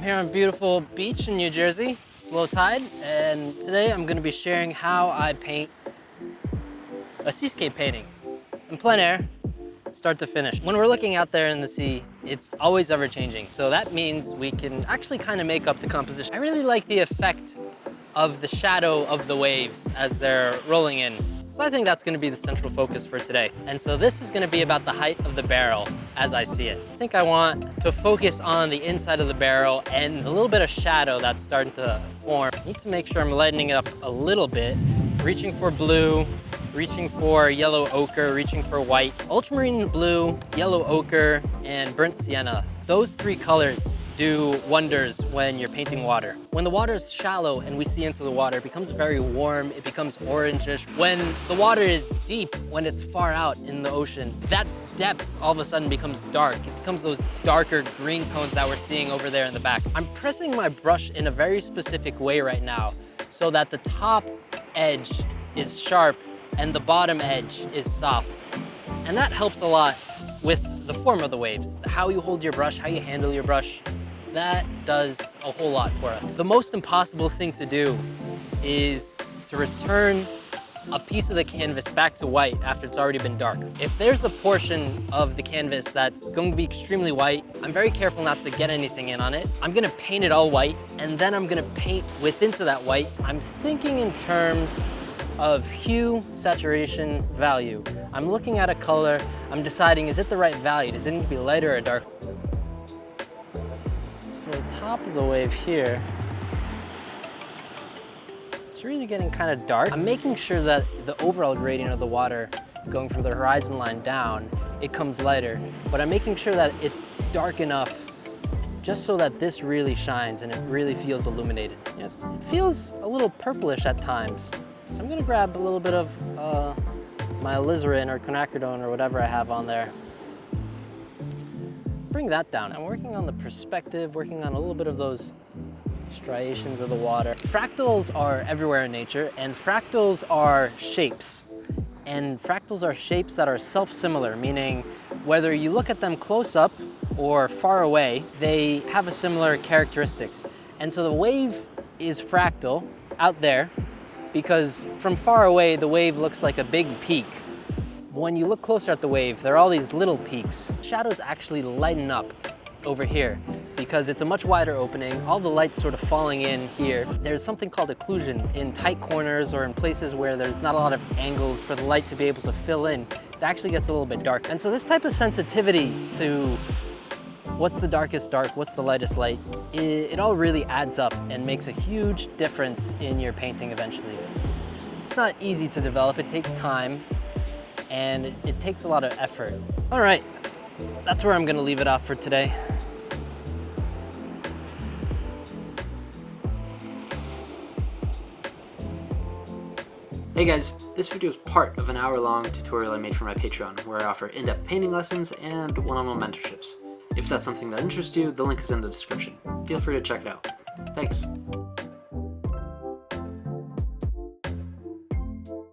I'm here on beautiful beach in New Jersey. It's low tide, and today I'm gonna be sharing how I paint a seascape painting in plein air, start to finish. When we're looking out there in the sea, it's always ever changing. So that means we can actually kind of make up the composition. I really like the effect of the shadow of the waves as they're rolling in. So I think that's gonna be the central focus for today. And so this is gonna be about the height of the barrel as I see it. I think I want to focus on the inside of the barrel and a little bit of shadow that's starting to form. I need to make sure I'm lightening it up a little bit, reaching for blue, reaching for yellow ochre, reaching for white. Ultramarine blue, yellow ochre, and burnt sienna. Those three colors do wonders when you're painting water. When the water is shallow and we see into the water, it becomes very warm, it becomes orangish. When the water is deep, when it's far out in the ocean, that depth all of a sudden becomes dark. It becomes those darker green tones that we're seeing over there in the back. I'm pressing my brush in a very specific way right now so that the top edge is sharp and the bottom edge is soft. And that helps a lot with the form of the waves. How you hold your brush, how you handle your brush, that does a whole lot for us. The most impossible thing to do is to return a piece of the canvas back to white after it's already been dark. If there's a portion of the canvas that's going to be extremely white, I'm very careful not to get anything in on it. I'm gonna paint it all white, and then I'm gonna paint into that white. I'm thinking in terms of hue, saturation, value. I'm looking at a color, I'm deciding, is it the right value? Does it need to be lighter or darker? The top of the wave here, it's really getting kind of dark. I'm making sure that the overall gradient of the water going from the horizon line down, it comes lighter, but I'm making sure that it's dark enough just so that this really shines and it really feels illuminated. Yes, it feels a little purplish at times. So I'm gonna grab a little bit of my alizarin or quinacridone or whatever I have on there. Bring that down. I'm working on the perspective, working on a little bit of those striations of the water. Fractals are everywhere in nature, and fractals are shapes. And fractals are shapes that are self-similar, meaning whether you look at them close up or far away, they have a similar characteristics. And so the wave is fractal out there because from far away, the wave looks like a big peak. When you look closer at the wave, there are all these little peaks. Shadows actually lighten up over here because it's a much wider opening, all the light's sort of falling in here. There's something called occlusion in tight corners or in places where there's not a lot of angles for the light to be able to fill in. It actually gets a little bit dark. And so this type of sensitivity to what's the darkest dark, what's the lightest light, it all really adds up and makes a huge difference in your painting eventually. It's not easy to develop, it takes time, and it takes a lot of effort. All right, that's where I'm gonna leave it off for today. Hey guys, this video is part of an hour-long tutorial I made for my Patreon, where I offer in-depth painting lessons and one-on-one mentorships. If that's something that interests you, the link is in the description. Feel free to check it out. Thanks.